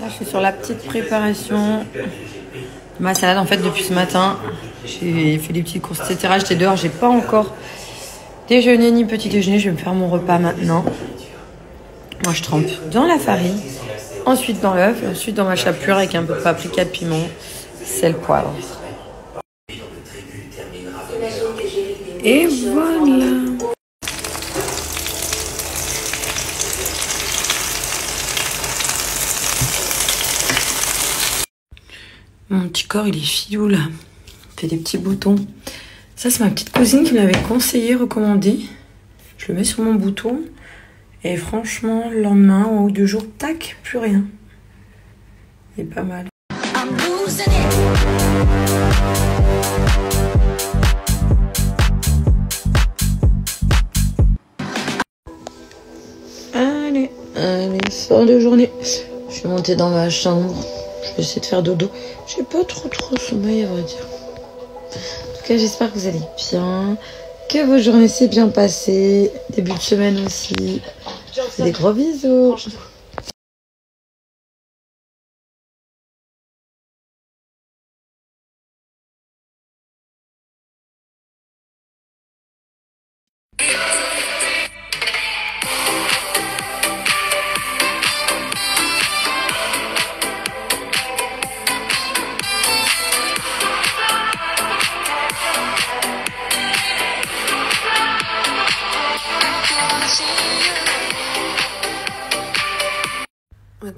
Là, je suis sur la petite préparation. Ma salade, en fait, depuis ce matin, j'ai fait des petites courses, etc. J'étais dehors, j'ai pas encore déjeuné ni petit déjeuner. Je vais me faire mon repas maintenant. Moi, je trempe dans la farine, ensuite dans l'œuf, et ensuite dans ma chapelure avec un peu de paprika, de piment, sel, poivre. Et voilà. Mon petit corps, il est filou là. Il fait des petits boutons. Ça, c'est ma petite cousine qui me l'avait conseillé, recommandé. Je le mets sur mon bouton. Et franchement, le lendemain ou 2 jours, tac, plus rien. Il est pas mal. Allez, fin de journée. Je suis montée dans ma chambre. Je vais essayer de faire dodo. J'ai pas trop sommeil à vrai dire. En tout cas, j'espère que vous allez bien. Que vos journées s'est bien passées. Début de semaine aussi. Je vous fais des gros bisous.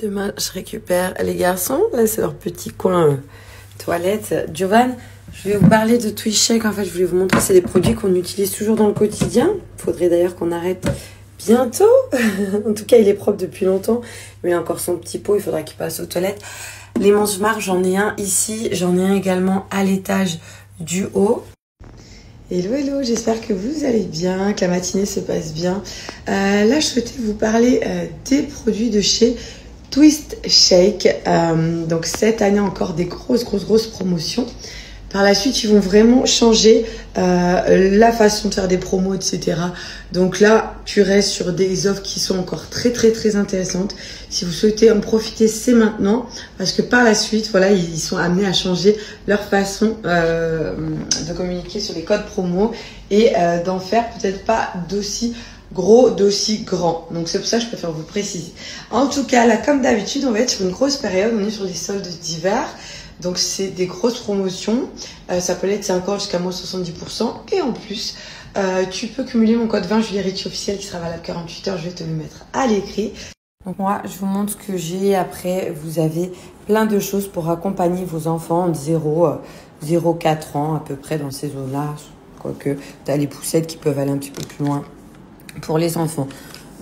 Demain, je récupère les garçons. Là, c'est leur petit coin toilette. Jovan, je vais vous parler de TwistShake. En fait, je voulais vous montrer, c'est des produits qu'on utilise toujours dans le quotidien. Il faudrait d'ailleurs qu'on arrête bientôt. En tout cas, il est propre depuis longtemps. Mais il a encore son petit pot. Il faudra qu'il passe aux toilettes. Les mange-marques, j'en ai un ici. J'en ai un également à l'étage du haut. Hello, j'espère que vous allez bien, que la matinée se passe bien. Là, je souhaitais vous parler des produits de chez TwistShake. Donc cette année encore des grosses promotions. Par la suite, ils vont vraiment changer la façon de faire des promos, etc. Donc là, tu restes sur des offres qui sont encore très intéressantes. Si vous souhaitez en profiter, c'est maintenant. Parce que par la suite, voilà, ils sont amenés à changer leur façon de communiquer sur les codes promo et d'en faire peut-être pas d'aussi gros, d'aussi grand. Donc c'est pour ça que je préfère vous préciser. En tout cas, là, comme d'habitude, on va être sur une grosse période. On est sur des soldes d'hiver. Donc c'est des grosses promotions. Ça peut l'être, c'est encore jusqu'à moins 70%. Et en plus, tu peux cumuler mon code 20 Julie Ricci officiel qui sera valable 48 heures. Je vais te le mettre à l'écrit. Donc moi, je vous montre ce que j'ai. Après, vous avez plein de choses pour accompagner vos enfants de 0-4 ans à peu près dans ces zones-là. Quoique, tu as les poussettes qui peuvent aller un petit peu plus loin pour les enfants.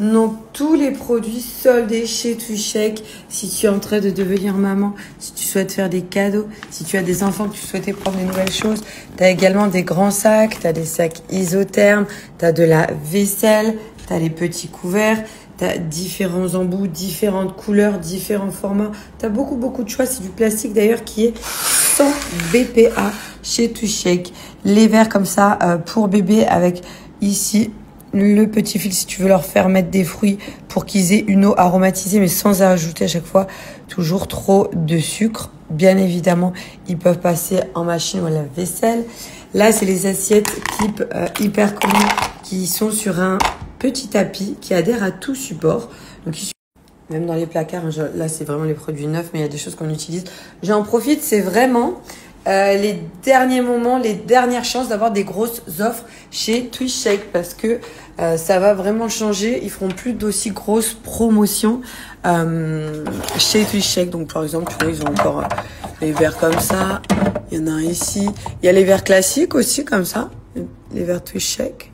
Donc, tous les produits soldés chez TwistShake. Si tu es en train de devenir maman, si tu souhaites faire des cadeaux, si tu as des enfants que tu souhaitais prendre des nouvelles choses, tu as également des grands sacs, tu as des sacs isothermes, tu as de la vaisselle, tu as les petits couverts, tu as différents embouts, différentes couleurs, différents formats. Tu as beaucoup de choix. C'est du plastique d'ailleurs qui est sans BPA chez TwistShake. Les verres comme ça pour bébé avec ici le petit fil si tu veux leur faire mettre des fruits pour qu'ils aient une eau aromatisée mais sans ajouter à chaque fois toujours trop de sucre. Bien évidemment, ils peuvent passer en machine ou à la vaisselle. Là, c'est les assiettes type hyper communes qui sont sur un petit tapis qui adhère à tout support. Donc, même dans les placards, là, c'est vraiment les produits neufs, mais il y a des choses qu'on utilise. J'en profite, c'est vraiment les derniers moments, les dernières chances d'avoir des grosses offres chez TwistShake parce que ça va vraiment changer. Ils feront plus d'aussi grosses promotions chez TwistShake. Donc par exemple, tu vois, ils ont encore les verres comme ça. Il y en a un ici. Il y a les verres classiques aussi comme ça. Les verres TwistShake.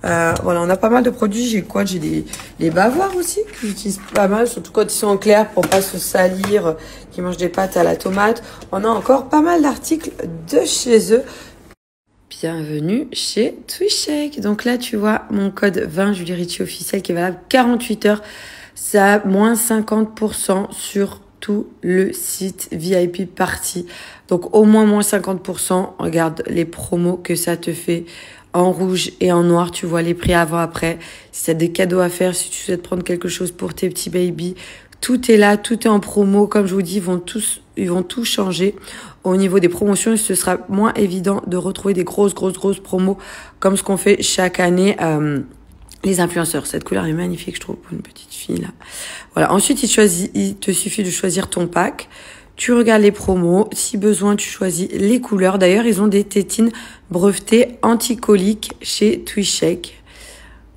Voilà, on a pas mal de produits. J'ai quoi? J'ai les bavoirs aussi que j'utilise pas mal, surtout quand ils sont en clair pour pas se salir, qui mangent des pâtes à la tomate. On a encore pas mal d'articles de chez eux. Bienvenue chez TwistShake. Donc là, tu vois mon code 20 Julie Ricci officiel qui est valable 48 heures. Ça a moins 50% sur tout le site VIP Party. Donc au moins 50%. Regarde les promos que ça te fait en rouge et en noir. Tu vois les prix avant, après. Si tu as des cadeaux à faire, si tu souhaites prendre quelque chose pour tes petits baby, Tout est là, tout est en promo. Comme je vous dis, ils vont tout changer. Au niveau des promotions, ce sera moins évident de retrouver des grosses promos comme ce qu'on fait chaque année. Les influenceurs. Cette couleur est magnifique, je trouve, pour une petite fille, là. Voilà. Ensuite, il te suffit de choisir ton pack. Tu regardes les promos. Si besoin, tu choisis les couleurs. D'ailleurs, ils ont des tétines brevetées anti-coliques chez TwiShake.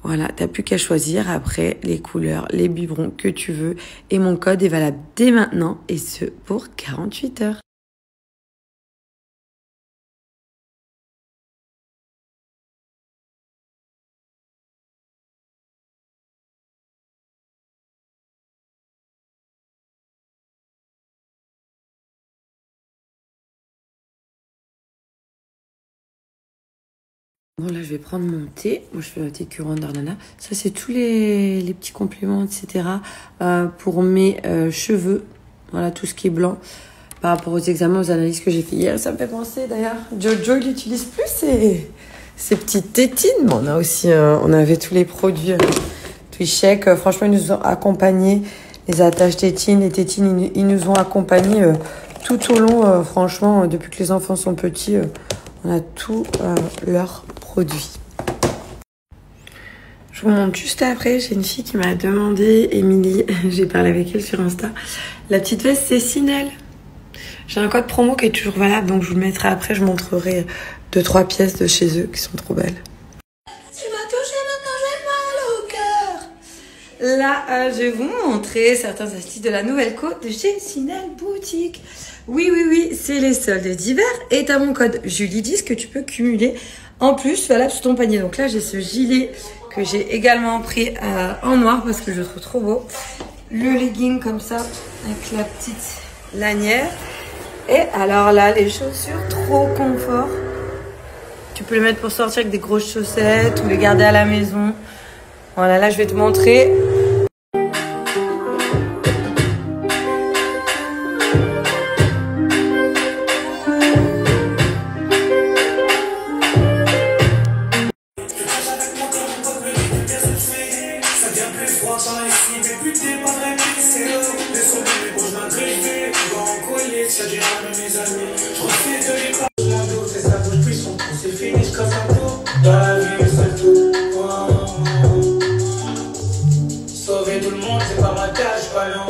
Voilà. T'as plus qu'à choisir après les couleurs, les biberons que tu veux. Et mon code est valable dès maintenant. Et ce, pour 48 heures. Bon, là, je vais prendre mon thé. Moi, je fais un thé couronne d'Arnana. Ça, c'est tous les petits compléments, etc. Pour mes cheveux. Voilà, tout ce qui est blanc. Par rapport aux examens, aux analyses que j'ai fait hier. Ça me fait penser, d'ailleurs. Jojo, il n'utilise plus ces petites tétines. Bon, on avait tous les produits TwiShake. Franchement, ils nous ont accompagnés. Les attaches tétines, les tétines, ils nous ont accompagnés tout au long. Franchement, depuis que les enfants sont petits, on a tous leurs produits. Je vous montre juste après, j'ai une fille qui m'a demandé, Émilie, j'ai parlé avec elle sur Insta, la petite veste c'est Sinel. J'ai un code promo qui est toujours valable, donc je vous le mettrai après, je montrerai 2-3 pièces de chez eux qui sont trop belles. Tu m'as touché, maintenant j'ai mal au cœur. Là, je vais vous montrer certains astuces de la nouvelle côte de chez Sinel Boutique. Oui, c'est les soldes d'hiver et t'as mon code Julie10 que tu peux cumuler en plus valable sur ton panier. Donc là, j'ai ce gilet que j'ai également pris en noir parce que je le trouve trop beau. Le legging comme ça avec la petite lanière. Et alors là, les chaussures trop confort. Tu peux les mettre pour sortir avec des grosses chaussettes ou les garder à la maison. Voilà, là, je vais te montrer. Sauver tout le monde, c'est pas ma tâche, pas non.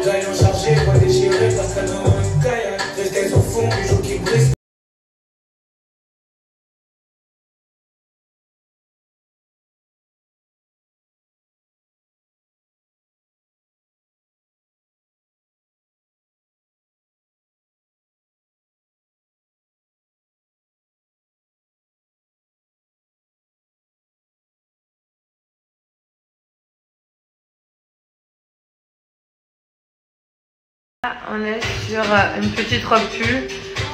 Gaillon chargé, pas déchiré, parce qu'à non, une caille, restez au fond, les jours qui brisent. On est sur une petite robe pull.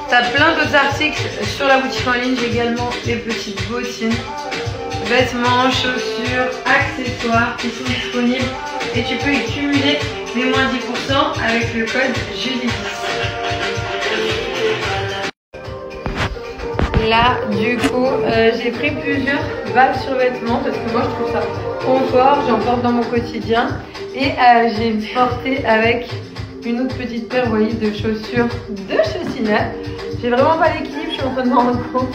T'as plein d'autres articles sur la boutique en ligne. J'ai également les petites bottines, vêtements, chaussures, accessoires qui sont disponibles. Et tu peux y cumuler les moins 10% avec le code Julie10. Là, du coup, j'ai pris plusieurs valves sur vêtements parce que moi je trouve ça confort. J'en porte dans mon quotidien. Et j'ai une portée avec une autre petite paire, vous voyez, de chaussures de chez Sinel. J'ai vraiment pas l'équilibre, je suis en train de m'en rendre compte.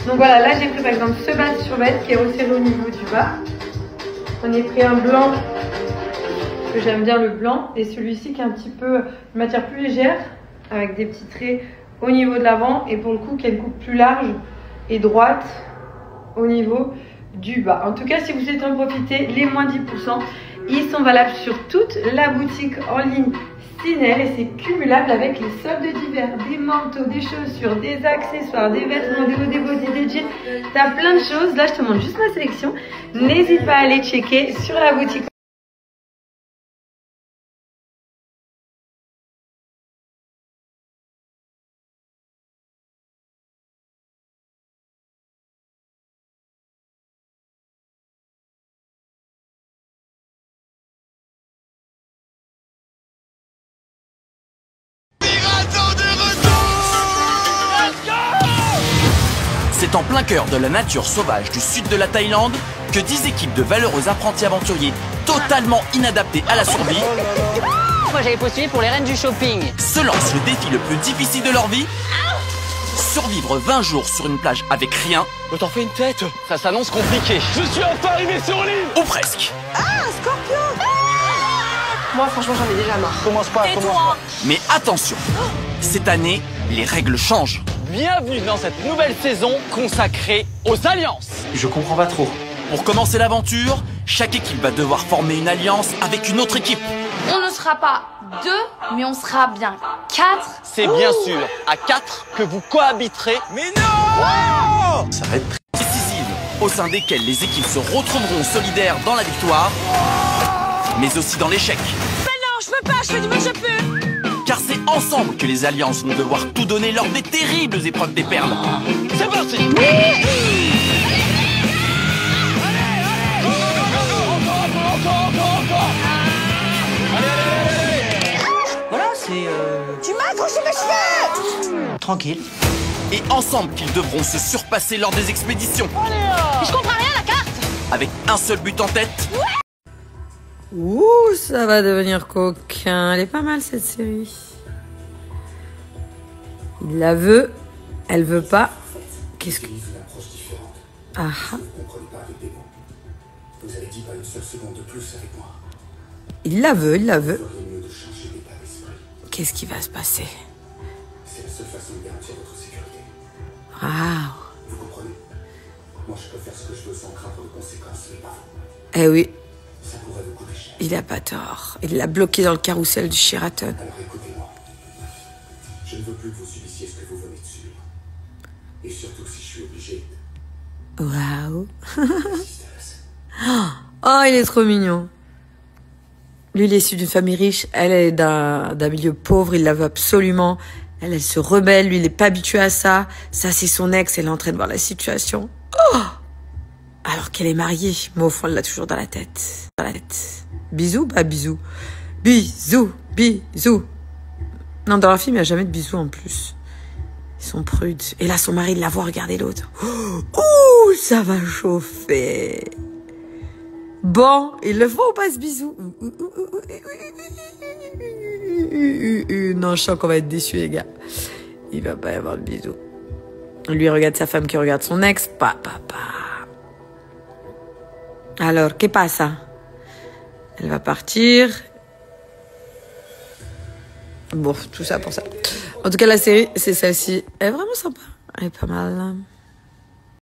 Donc voilà, là j'ai pris par exemple ce bas sur vêt qui est resserré au niveau du bas. On a pris un blanc, parce que j'aime bien le blanc, et celui-ci qui est un petit peu une matière plus légère, avec des petits traits au niveau de l'avant, et pour le coup qui a une coupe plus large et droite au niveau du bas. En tout cas, si vous souhaitez en profiter, les moins 10%, ils sont valables sur toute la boutique en ligne Sinel et c'est cumulable avec les soldes d'hiver, des manteaux, des chaussures, des accessoires, des vêtements, des hauts, des body, des jeans. T'as plein de choses. Là, je te montre juste ma sélection. N'hésite pas à aller checker sur la boutique. C'est en plein cœur de la nature sauvage du sud de la Thaïlande que 10 équipes de valeureux apprentis aventuriers totalement inadaptés à la survie Moi j'avais postulé pour les reines du shopping. se lancent le défi le plus difficile de leur vie. Survivre 20 jours sur une plage avec rien, T'en fais une tête. Ça s'annonce compliqué. Je suis enfin arrivé sur l'île. ou presque. Moi, franchement, j'en ai déjà marre. Commence pas, commence pas. Mais attention, cette année, les règles changent. Bienvenue dans cette nouvelle saison consacrée aux alliances. Je comprends pas trop. Pour commencer l'aventure, chaque équipe va devoir former une alliance avec une autre équipe. On ne sera pas 2, mais on sera bien 4. C'est bien sûr à 4 que vous cohabiterez. Mais non! Ça va être très... Décisives, au sein desquelles les équipes se retrouveront solidaires dans la victoire, mais aussi dans l'échec. Je peux pas, je fais du mieux que je peux. Car c'est ensemble que les alliances vont devoir tout donner lors des terribles épreuves des perles. C'est parti! Voilà, c'est Tu m'as accroché mes cheveux! tranquille. Et ensemble qu'ils devront se surpasser lors des expéditions. Je comprends rien à la carte. Avec un seul but en tête, Ouh, ça va devenir coquin. Elle est pas mal cette série. Il la veut, elle veut pas. Qu'est-ce que... Ah ah. Vous avez dit pas une seule seconde de plus avec moi. Il la veut, il la veut. Il vaut mieux de changer d'état d'esprit. Qu'est-ce qui va se passer? C'est la seule façon de garantir votre sécurité. Waouh. Vous comprenez? Moi, je peux faire ce que je veux sans craindre de conséquences, mais pas vous. Eh oui, Ça pourrait vous coûter cher. il a pas tort. Il l'a bloqué dans le carrousel du Sheraton. Alors écoutez-moi. Je ne veux plus que vous subissiez ce que vous venez de subir. Et surtout si je suis obligé Waouh. d'assister à ça. Oh, il est trop mignon. Lui, il est issu d'une famille riche. Elle est d'un milieu pauvre. Il la veut absolument. Elle se rebelle. Lui, il est pas habitué à ça. Ça, c'est son ex. Elle est en train de voir la situation. Oh! Alors qu'elle est mariée. Mais au fond, elle l'a toujours dans la tête. Dans la tête. Bisous? Bah, bisous. Bisous. Bisous. Non, dans leur film, il n'y a jamais de bisous en plus. Ils sont prudes. Et là, son mari, il la voit regarder l'autre. Ouh, ça va chauffer. Bon, ils le font ou pas ce bisou? Non, je sens qu'on va être déçus, les gars. Il va pas y avoir de bisou. Lui regarde sa femme qui regarde son ex. Papa. Alors, qu'est-ce qui se passe? Elle va partir. Bon, tout ça pour ça. En tout cas, la série, c'est celle-ci. Elle est vraiment sympa. Elle est pas mal.